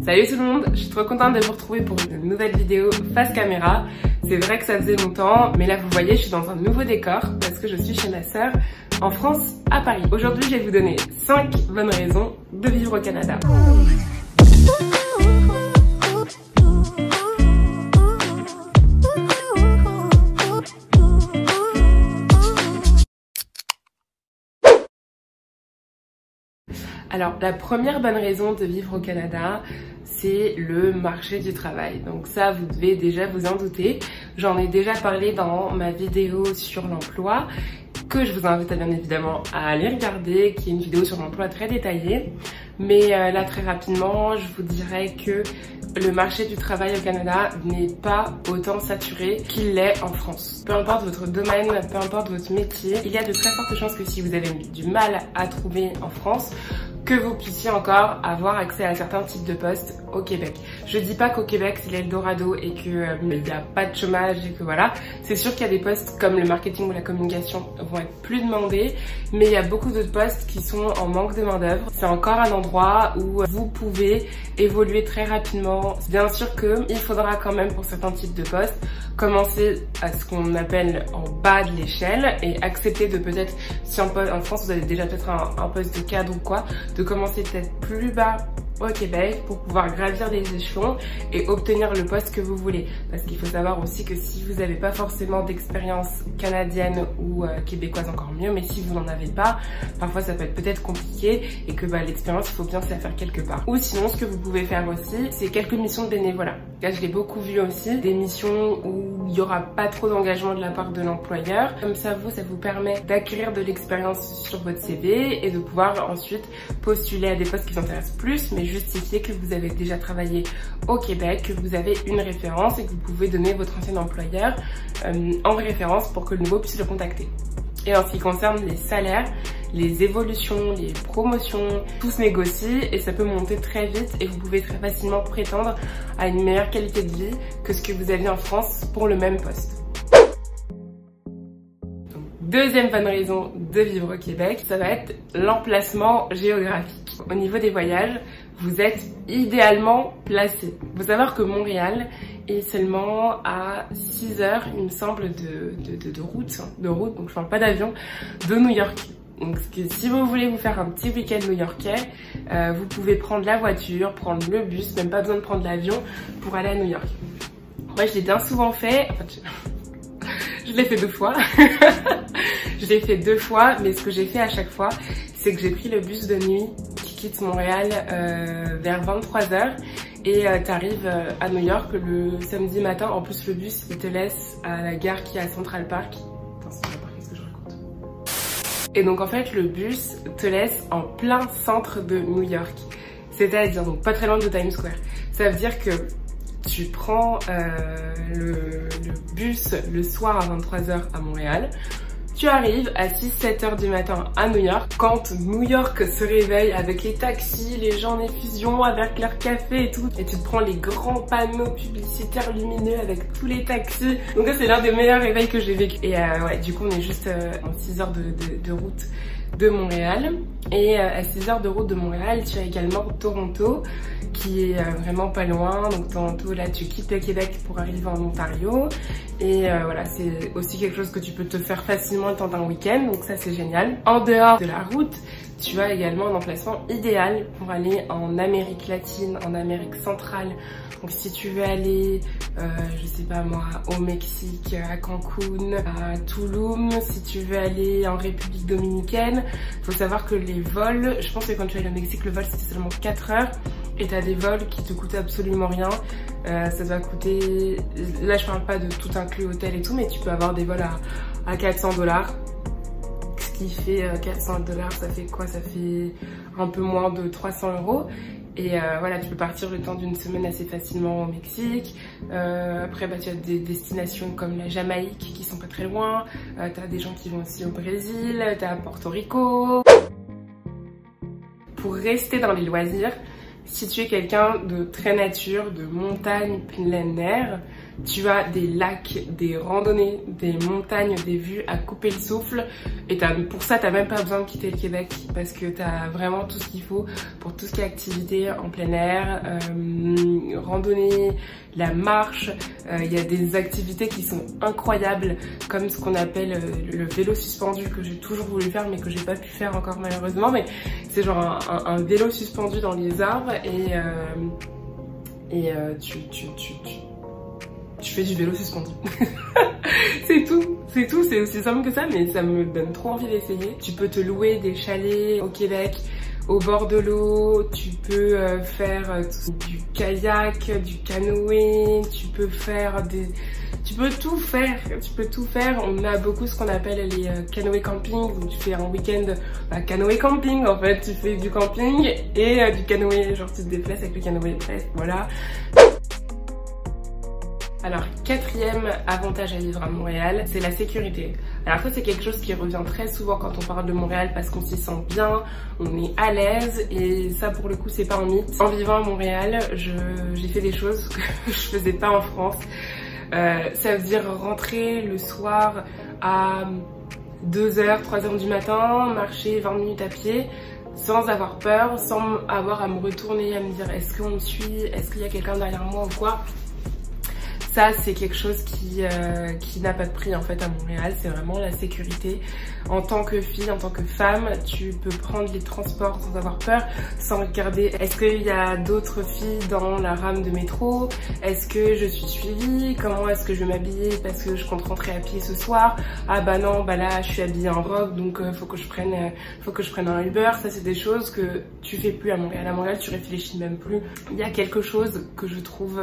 Salut tout le monde, je suis trop contente de vous retrouver pour une nouvelle vidéo face caméra. C'est vrai que ça faisait longtemps, mais là vous voyez, je suis dans un nouveau décor parce que je suis chez ma sœur en France, à Paris. Aujourd'hui, je vais vous donner 5 bonnes raisons de vivre au Canada. Alors, la première bonne raison de vivre au Canada, c'est le marché du travail. Donc ça, vous devez déjà vous en douter. J'en ai déjà parlé dans ma vidéo sur l'emploi, que je vous invite bien évidemment à aller regarder, qui est une vidéo sur l'emploi très détaillée. Mais là, très rapidement, je vous dirais que le marché du travail au Canada n'est pas autant saturé qu'il l'est en France. Peu importe votre domaine, peu importe votre métier, il y a de très fortes chances que si vous avez du mal à trouver en France, que vous puissiez encore avoir accès à certains types de postes au Québec. Je dis pas qu'au Québec c'est l'Eldorado et qu'il n'y a pas de chômage et que voilà. C'est sûr qu'il y a des postes comme le marketing ou la communication vont être plus demandés, mais il y a beaucoup d'autres postes qui sont en manque de main d'œuvre. C'est encore un endroit où vous pouvez évoluer très rapidement. Bien sûr qu'il faudra quand même pour certains types de postes commencer à ce qu'on appelle en bas de l'échelle et accepter de peut-être, si en France vous avez déjà peut-être un poste de cadre ou quoi, de commencer peut-être plus bas au Québec pour pouvoir gravir les échelons et obtenir le poste que vous voulez. Parce qu'il faut savoir aussi que si vous n'avez pas forcément d'expérience canadienne ou québécoise, encore mieux, mais si vous n'en avez pas, parfois ça peut être peut-être compliqué et que l'expérience, il faut bien se la faire quelque part. Ou sinon, ce que vous pouvez faire aussi, c'est quelques missions de bénévolat. Là, je l'ai beaucoup vu aussi, des missions où il n'y aura pas trop d'engagement de la part de l'employeur. Comme ça vous permet d'acquérir de l'expérience sur votre CV et de pouvoir ensuite postuler à des postes qui vous intéressent plus, mais justifier que vous avez déjà travaillé au Québec, que vous avez une référence et que vous pouvez donner votre ancien employeur en référence pour que le nouveau puisse le contacter. Et en ce qui concerne les salaires, les évolutions, les promotions, tout se négocie et ça peut monter très vite et vous pouvez très facilement prétendre à une meilleure qualité de vie que ce que vous aviez en France pour le même poste. Donc, deuxième bonne raison de vivre au Québec, ça va être l'emplacement géographique. Au niveau des voyages, vous êtes idéalement placé. Il faut savoir que Montréal est seulement à 6 heures, il me semble, de route, donc je parle pas d'avion, de New York. Donc si vous voulez vous faire un petit week-end new-yorkais, vous pouvez prendre la voiture, prendre le bus, même pas besoin de prendre l'avion pour aller à New York. Moi je l'ai bien souvent fait, je l'ai fait 2 fois. Je l'ai fait 2 fois, mais ce que j'ai fait à chaque fois, c'est que j'ai pris le bus de nuit qui quitte Montréal vers 23 h et t'arrives à New York le samedi matin. En plus le bus il te laisse à la gare qui est à Central Park. Attends, Central Park, qu'est-ce que je raconte? Et donc en fait le bus te laisse en plein centre de New York, c'est-à-dire donc pas très loin de Times Square. Ça veut dire que tu prends le bus le soir à 23 h à Montréal. Tu arrives à 6-7 h du matin à New York, quand New York se réveille avec les taxis, les gens en effusion, avec leur café et tout. Et tu te prends les grands panneaux publicitaires lumineux avec tous les taxis. Donc ça c'est l'un des meilleurs réveils que j'ai vécu. Et ouais, du coup on est juste en 6 heures de route de Montréal. Et à 6 heures de route de Montréal, tu as également Toronto, qui est vraiment pas loin. Donc Toronto, là tu quittes le Québec pour arriver en Ontario. Et voilà, c'est aussi quelque chose que tu peux te faire facilement le temps d'un week-end, donc ça c'est génial. En dehors de la route, tu as également un emplacement idéal pour aller en Amérique latine, en Amérique centrale. Donc si tu veux aller, je sais pas moi, au Mexique, à Cancun, à Tulum, si tu veux aller en République dominicaine, faut savoir que les vols, je pense que quand tu es au Mexique, le vol c'était seulement 4 heures. Et t'as des vols qui te coûtent absolument rien. Ça va coûter, là je parle pas de tout inclus hôtel et tout, mais tu peux avoir des vols à 400 $. Ce qui fait 400 $, ça fait quoi? Ça fait un peu moins de 300 €. Et voilà, tu peux partir le temps d'une semaine assez facilement au Mexique. Après, tu as des destinations comme la Jamaïque qui sont pas très loin. Tu as des gens qui vont aussi au Brésil, tu as Porto Rico. Pour rester dans les loisirs, si tu es quelqu'un de très nature, de montagne, plein air, tu as des lacs, des randonnées, des montagnes, des vues à couper le souffle. Et pour ça, t'as même pas besoin de quitter le Québec parce que t'as vraiment tout ce qu'il faut pour tout ce qui est activité en plein air, randonnée, la marche. Il y a des activités qui sont incroyables comme ce qu'on appelle le vélo suspendu que j'ai toujours voulu faire mais que j'ai pas pu faire encore malheureusement. Mais c'est genre un vélo suspendu dans les arbres et tu fais du vélo suspendu. C'est tout, c'est aussi simple que ça, mais ça me donne trop envie d'essayer. Tu peux te louer des chalets au Québec, au bord de l'eau, tu peux faire du kayak, du canoë, tu peux tout faire. On a beaucoup ce qu'on appelle les canoë camping, donc tu fais un week-end canoë camping en fait, tu fais du camping et du canoë, genre tu te déplaces avec le canoë, bref, voilà. Alors, quatrième avantage à vivre à Montréal, c'est la sécurité. Alors ça, c'est quelque chose qui revient très souvent quand on parle de Montréal parce qu'on s'y sent bien, on est à l'aise et ça, pour le coup, c'est pas un mythe. En vivant à Montréal, j'ai fait des choses que je faisais pas en France. Ça veut dire rentrer le soir à 2h, 3h du matin, marcher 20 minutes à pied, sans avoir peur, sans avoir à me retourner, à me dire est-ce qu'on me suit, est-ce qu'il y a quelqu'un derrière moi ou quoi. Ça, c'est quelque chose qui n'a pas de prix en fait à Montréal, c'est vraiment la sécurité. En tant que fille, en tant que femme, tu peux prendre les transports sans avoir peur, sans regarder est-ce qu'il y a d'autres filles dans la rame de métro, est-ce que je suis suivie, comment est-ce que je vais m'habiller parce que je compte rentrer à pied ce soir, ah bah non, bah là je suis habillée en robe donc faut que je prenne un Uber. Ça, c'est des choses que tu fais plus à Montréal. À Montréal, tu réfléchis même plus. Il y a quelque chose que je trouve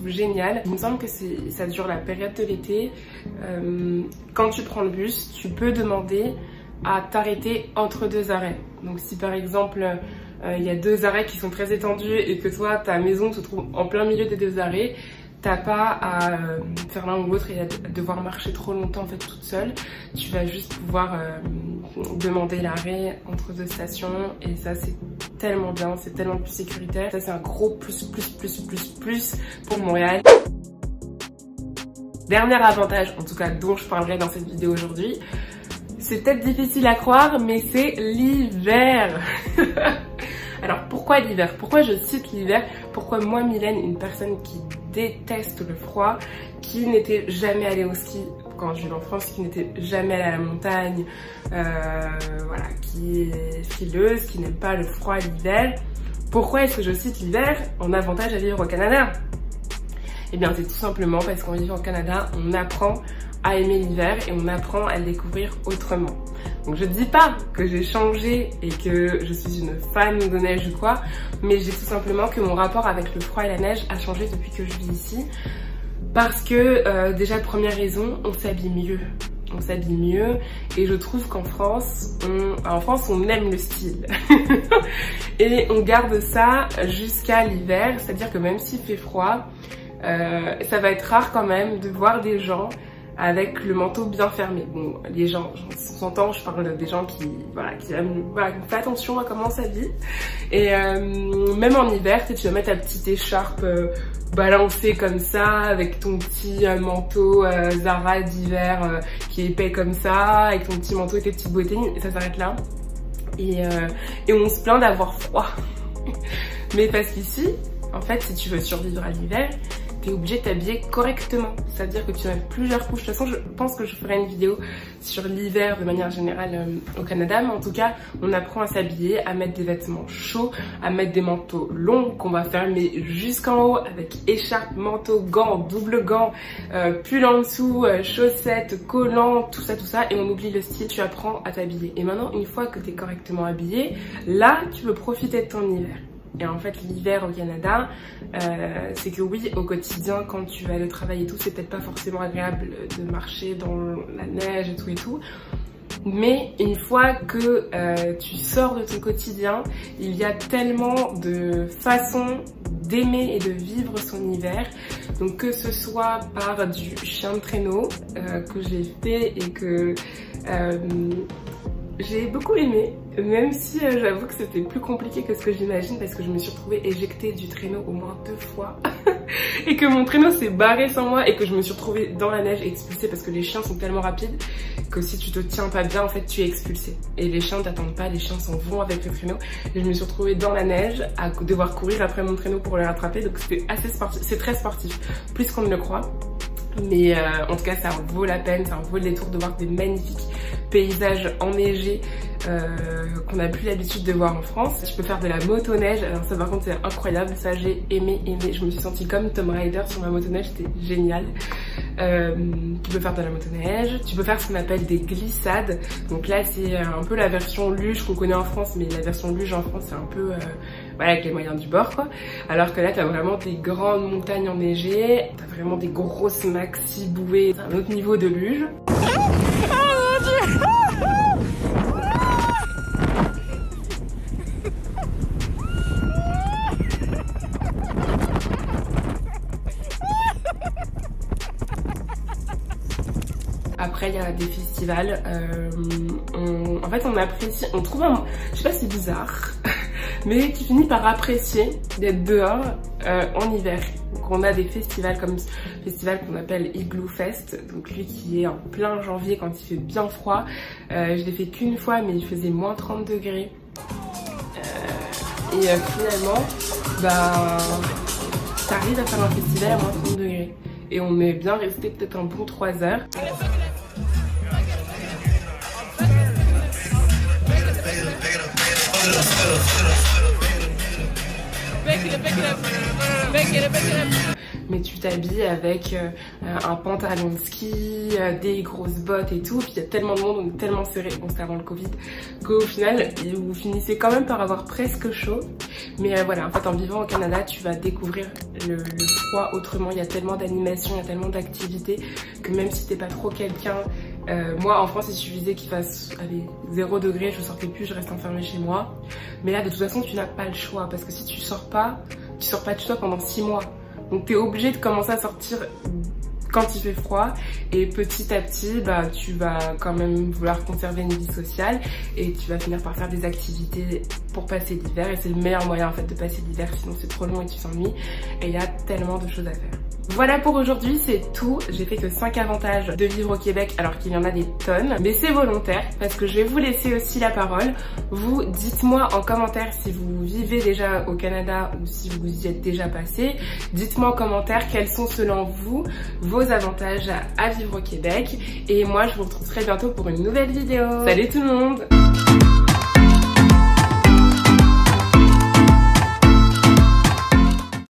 génial. Il me semble que ça dure la période de l'été. Quand tu prends le bus, tu peux demander à t'arrêter entre deux arrêts. Donc si par exemple il y a deux arrêts qui sont très étendus et que toi ta maison se trouve en plein milieu des deux arrêts, t'as pas à faire l'un ou l'autre et à devoir marcher trop longtemps en fait toute seule. Tu vas juste pouvoir demander l'arrêt entre deux stations et ça c'est tellement bien, c'est tellement plus sécuritaire. Ça c'est un gros plus pour Montréal. Dernier avantage, en tout cas dont je parlerai dans cette vidéo aujourd'hui, c'est peut-être difficile à croire, mais c'est l'hiver. Alors pourquoi l'hiver? Pourquoi je cite l'hiver? Pourquoi moi, Mylène, une personne qui déteste le froid, qui n'était jamais allée au ski quand je vis en France, qui n'était jamais allée à la montagne, voilà, qui est frileuse, qui n'aime pas le froid l'hiver, pourquoi est-ce que je cite l'hiver en avantage à vivre au Canada? Eh bien c'est tout simplement parce qu'en vivant au Canada, on apprend à aimer l'hiver et on apprend à le découvrir autrement. Donc je dis pas que j'ai changé et que je suis une fan de neige ou quoi, mais j'ai tout simplement que mon rapport avec le froid et la neige a changé depuis que je vis ici. Parce que déjà première raison, on s'habille mieux. On s'habille mieux et je trouve qu'en France, on aime le style. Et on garde ça jusqu'à l'hiver, c'est-à-dire que même s'il fait froid, ça va être rare quand même de voir des gens avec le manteau bien fermé. Bon, les gens, on s'entend, je parle des gens qui aiment, qui font attention à comment on s'habille. Et même en hiver, tu vas mettre ta petite écharpe balancée comme ça, avec ton petit manteau Zara d'hiver qui est épais comme ça, avec ton petit manteau et tes petites bottines, et ça s'arrête là. Et on se plaint d'avoir froid. Mais parce qu'ici, en fait, si tu veux survivre à l'hiver, t'es obligé de t'habiller correctement. C'est-à-dire que tu as plusieurs couches. De toute façon, je pense que je ferai une vidéo sur l'hiver de manière générale au Canada. Mais en tout cas, on apprend à s'habiller, à mettre des vêtements chauds, à mettre des manteaux longs qu'on va fermer jusqu'en haut avec écharpe, manteau, gants, double gants, pull en dessous, chaussettes, collants, tout ça. Et on oublie le style, tu apprends à t'habiller. Et maintenant, une fois que t'es correctement habillé, là, tu peux profiter de ton hiver. Et en fait, l'hiver au Canada, c'est que oui, au quotidien, quand tu vas aller au travail et tout, c'est peut-être pas forcément agréable de marcher dans la neige et tout. Mais une fois que tu sors de ton quotidien, il y a tellement de façons d'aimer et de vivre son hiver. Donc que ce soit par du chien de traîneau que j'ai fait et que j'ai beaucoup aimé, même si j'avoue que c'était plus compliqué que ce que j'imagine parce que je me suis retrouvée éjectée du traîneau au moins 2 fois. et que mon traîneau s'est barré sans moi et que je me suis retrouvée dans la neige expulsée parce que les chiens sont tellement rapides que si tu te tiens pas bien, en fait, tu es expulsé. Et les chiens t'attendent pas, les chiens s'en vont avec le traîneau. Et je me suis retrouvée dans la neige à devoir courir après mon traîneau pour le rattraper. Donc c'était assez sportif, c'est très sportif, plus qu'on ne le croit. Mais en tout cas, ça en vaut la peine, ça en vaut le détour de voir des magnifiques paysages enneigés qu'on n'a plus l'habitude de voir en France. Je peux faire de la motoneige, alors ça par contre c'est incroyable, ça j'ai aimé. Je me suis sentie comme Tomb Raider sur ma motoneige, c'était génial. Tu peux faire de la motoneige, tu peux faire ce qu'on appelle des glissades. Donc là c'est un peu la version luge qu'on connaît en France, mais la version luge en France c'est un peu voilà, avec les moyens du bord quoi. Alors que là t'as vraiment des grandes montagnes enneigées, t'as vraiment des grosses maxi bouées, c'est un autre niveau de luge. Après, il y a des festivals. En fait, on apprécie, on trouve je sais pas, c'est bizarre, mais tu finis par apprécier d'être dehors en hiver. Donc, on a des festivals comme le festival qu'on appelle Igloo Fest, donc lui qui est en plein janvier quand il fait bien froid. Je l'ai fait qu'une fois, mais il faisait moins 30 degrés. Et finalement, bah, t'arrives à faire un festival à moins 30 degrés. Et on est bien resté peut-être un bon 3 heures. Mais tu t'habilles avec un pantalon de ski, des grosses bottes et tout, puis il y a tellement de monde, on est tellement serré, bon c'était avant le Covid, qu'au final vous finissez quand même par avoir presque chaud. Mais voilà, en fait en vivant au Canada, tu vas découvrir le froid autrement, il y a tellement d'animations, il y a tellement d'activités, que même si t'es pas trop quelqu'un, moi en France il suffisait qu'il fasse allez, 0 degré, je sortais plus, je reste enfermée chez moi. Mais là de toute façon tu n'as pas le choix, parce que si tu sors pas de chez toi pendant 6 mois. Donc t'es obligé de commencer à sortir quand il fait froid, et petit à petit bah, tu vas quand même vouloir conserver une vie sociale et tu vas finir par faire des activités pour passer l'hiver, et c'est le meilleur moyen en fait de passer l'hiver, sinon c'est trop long et tu t'ennuies, et il y a tellement de choses à faire. Voilà pour aujourd'hui, c'est tout. J'ai fait que 5 avantages de vivre au Québec alors qu'il y en a des tonnes. Mais c'est volontaire parce que je vais vous laisser aussi la parole. Vous, dites-moi en commentaire si vous vivez déjà au Canada ou si vous y êtes déjà passé. Dites-moi en commentaire quels sont selon vous vos avantages à vivre au Québec. Et moi, je vous retrouve très bientôt pour une nouvelle vidéo. Salut tout le monde!